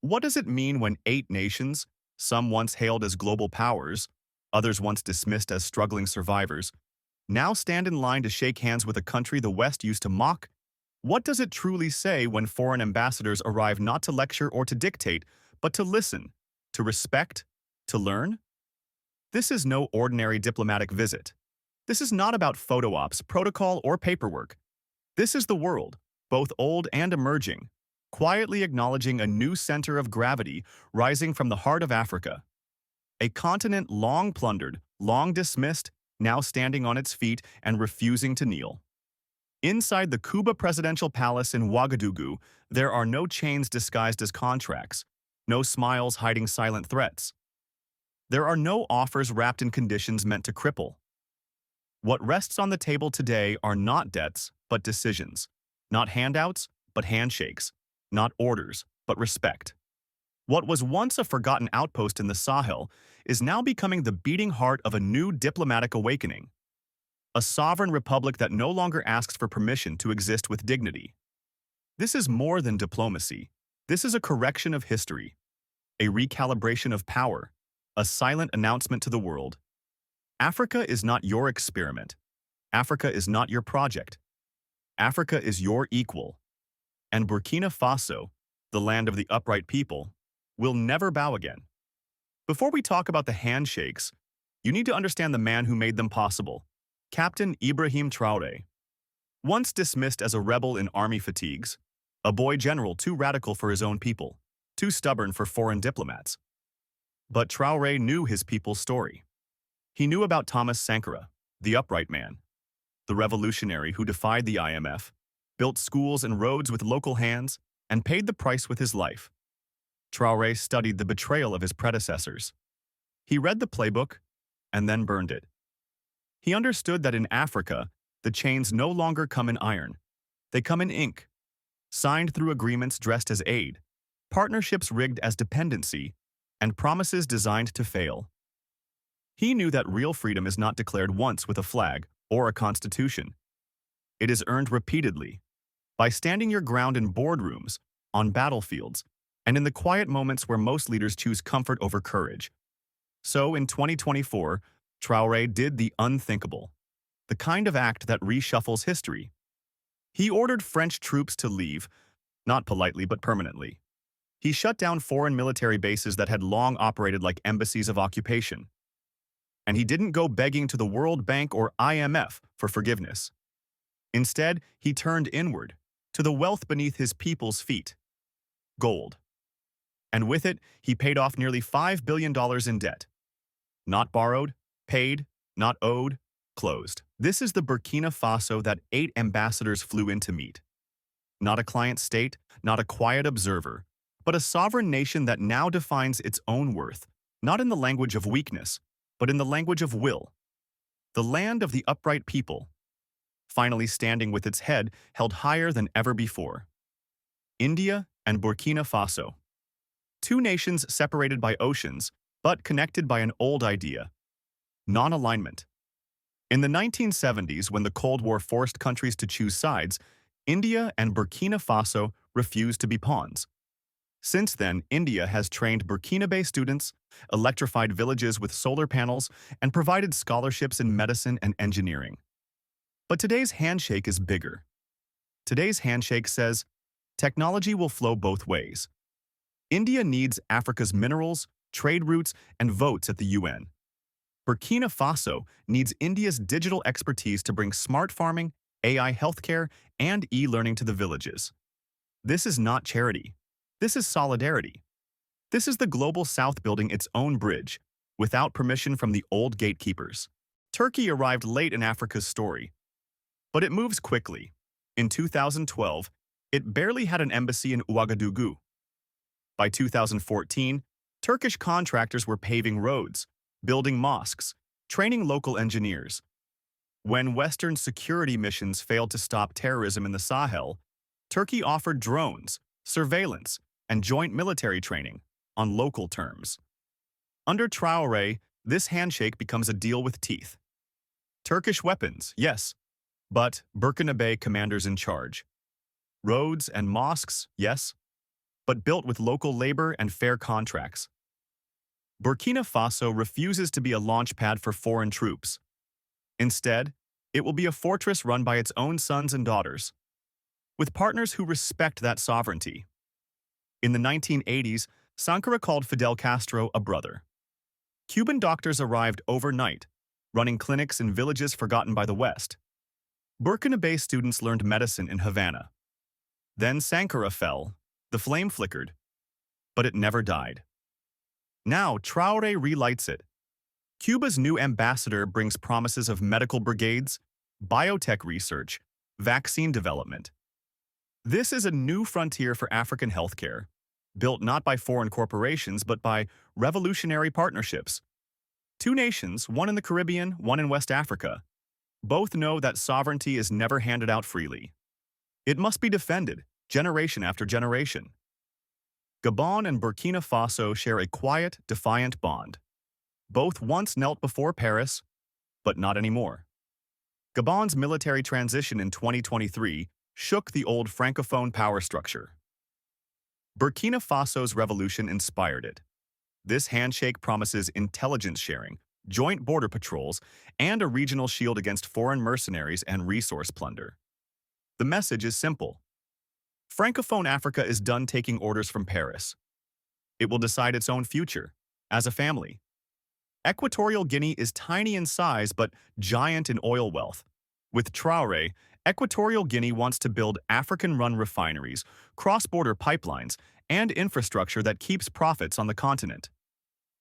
What does it mean when 8 nations, some once hailed as global powers, others once dismissed as struggling survivors, now stand in line to shake hands with a country the West used to mock? What does it truly say when foreign ambassadors arrive not to lecture or to dictate, but to listen, to respect, to learn? This is no ordinary diplomatic visit. This is not about photo ops, protocol, or paperwork. This is the world, both old and emerging, quietly acknowledging a new center of gravity rising from the heart of Africa. A continent long plundered, long dismissed, now standing on its feet and refusing to kneel. Inside the Cuba presidential palace in Ouagadougou, there are no chains disguised as contracts, no smiles hiding silent threats. There are no offers wrapped in conditions meant to cripple. What rests on the table today are not debts, but decisions. Not handouts, but handshakes. Not orders, but respect. What was once a forgotten outpost in the Sahel is now becoming the beating heart of a new diplomatic awakening. A sovereign republic that no longer asks for permission to exist with dignity. This is more than diplomacy. This is a correction of history, a recalibration of power, a silent announcement to the world. Africa is not your experiment. Africa is not your project. Africa is your equal. And Burkina Faso, the land of the upright people, will never bow again. Before we talk about the handshakes, you need to understand the man who made them possible, Captain Ibrahim Traoré. Once dismissed as a rebel in army fatigues, a boy general too radical for his own people, too stubborn for foreign diplomats. But Traoré knew his people's story. He knew about Thomas Sankara, the upright man, the revolutionary who defied the IMF, built schools and roads with local hands, and paid the price with his life. Traoré studied the betrayal of his predecessors. He read the playbook and then burned it. He understood that in Africa, the chains no longer come in iron. They come in ink, signed through agreements dressed as aid, partnerships rigged as dependency, and promises designed to fail. He knew that real freedom is not declared once with a flag or a constitution. It is earned repeatedly, by standing your ground in boardrooms, on battlefields, and in the quiet moments where most leaders choose comfort over courage. So in 2024, Traoré did the unthinkable, the kind of act that reshuffles history. He ordered French troops to leave, not politely but permanently. He shut down foreign military bases that had long operated like embassies of occupation. And he didn't go begging to the World Bank or IMF for forgiveness. Instead, he turned inward, to the wealth beneath his people's feet. Gold. And with it, he paid off nearly $5 billion in debt. Not borrowed, paid, not owed, closed. This is the Burkina Faso that 8 ambassadors flew in to meet. Not a client state, not a quiet observer, but a sovereign nation that now defines its own worth, not in the language of weakness, but in the language of will. The land of the upright people, finally standing with its head held higher than ever before. India and Burkina Faso. 2 nations separated by oceans, but connected by an old idea: non-alignment. In the 1970s, when the Cold War forced countries to choose sides, India and Burkina Faso refused to be pawns. Since then, India has trained Burkinabe students, electrified villages with solar panels, and provided scholarships in medicine and engineering. But today's handshake is bigger. Today's handshake says, technology will flow both ways. India needs Africa's minerals, trade routes, and votes at the UN. Burkina Faso needs India's digital expertise to bring smart farming, AI healthcare, and e-learning to the villages. This is not charity. This is solidarity. This is the Global South building its own bridge, without permission from the old gatekeepers. Turkey arrived late in Africa's story, but it moves quickly. In 2012, it barely had an embassy in Ouagadougou. By 2014, Turkish contractors were paving roads, building mosques, training local engineers. When Western security missions failed to stop terrorism in the Sahel, Turkey offered drones, surveillance, and joint military training on local terms. Under Traoré, this handshake becomes a deal with teeth. Turkish weapons, yes, but Burkinabe commanders in charge. Roads and mosques, yes, but built with local labor and fair contracts. Burkina Faso refuses to be a launchpad for foreign troops. Instead, it will be a fortress run by its own sons and daughters, with partners who respect that sovereignty. In the 1980s, Sankara called Fidel Castro a brother. Cuban doctors arrived overnight, running clinics in villages forgotten by the West. Burkina-based students learned medicine in Havana. Then Sankara fell, the flame flickered, but it never died. Now Traoré relights it. Cuba's new ambassador brings promises of medical brigades, biotech research, vaccine development. This is a new frontier for African healthcare, built not by foreign corporations but by revolutionary partnerships. Two nations, one in the Caribbean, one in West Africa, both know that sovereignty is never handed out freely. It must be defended, generation after generation. Gabon and Burkina Faso share a quiet, defiant bond. Both once knelt before Paris, but not anymore. Gabon's military transition in 2023 shook the old Francophone power structure. Burkina Faso's revolution inspired it. This handshake promises intelligence sharing, joint border patrols, and a regional shield against foreign mercenaries and resource plunder. The message is simple. Francophone Africa is done taking orders from Paris. It will decide its own future, as a family. Equatorial Guinea is tiny in size but giant in oil wealth. With Traoré, Equatorial Guinea wants to build African-run refineries, cross-border pipelines, and infrastructure that keeps profits on the continent.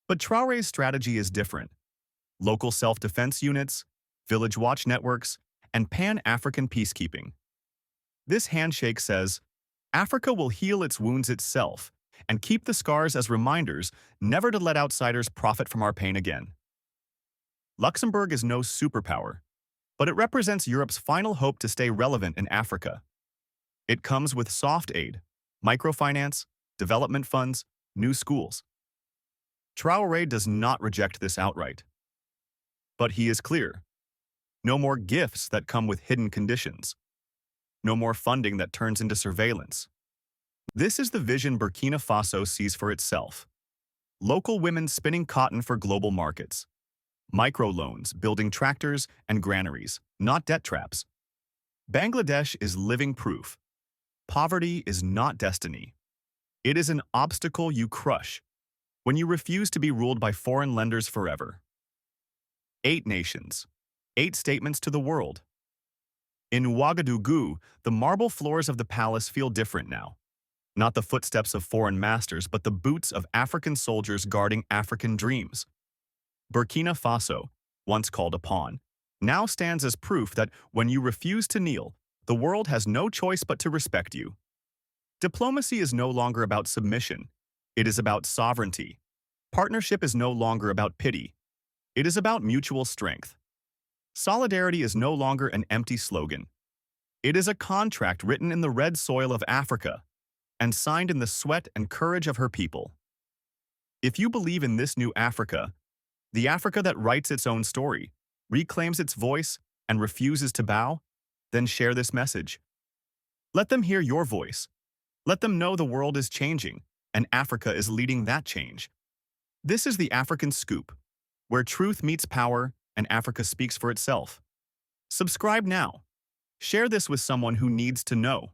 But Traoré's strategy is different. Local self-defense units, village watch networks, and Pan-African peacekeeping. This handshake says, Africa will heal its wounds itself and keep the scars as reminders never to let outsiders profit from our pain again. Luxembourg is no superpower, but it represents Europe's final hope to stay relevant in Africa. It comes with soft aid, microfinance, development funds, new schools. Traoré does not reject this outright. But he is clear. No more gifts that come with hidden conditions. No more funding that turns into surveillance. This is the vision Burkina Faso sees for itself. Local women spinning cotton for global markets. Microloans building tractors and granaries, not debt traps. Bangladesh is living proof. Poverty is not destiny. It is an obstacle you crush when you refuse to be ruled by foreign lenders forever. 8 nations, 8 statements to the world. In Ouagadougou, the marble floors of the palace feel different now. Not the footsteps of foreign masters, but the boots of African soldiers guarding African dreams. Burkina Faso, once called a pawn, now stands as proof that when you refuse to kneel, the world has no choice but to respect you. Diplomacy is no longer about submission. It is about sovereignty. Partnership is no longer about pity. It is about mutual strength. Solidarity is no longer an empty slogan. It is a contract written in the red soil of Africa and signed in the sweat and courage of her people. If you believe in this new Africa, the Africa that writes its own story, reclaims its voice, and refuses to bow, then share this message. Let them hear your voice. Let them know the world is changing, and Africa is leading that change. This is the African Scoop, where truth meets power and Africa speaks for itself. Subscribe now. Share this with someone who needs to know.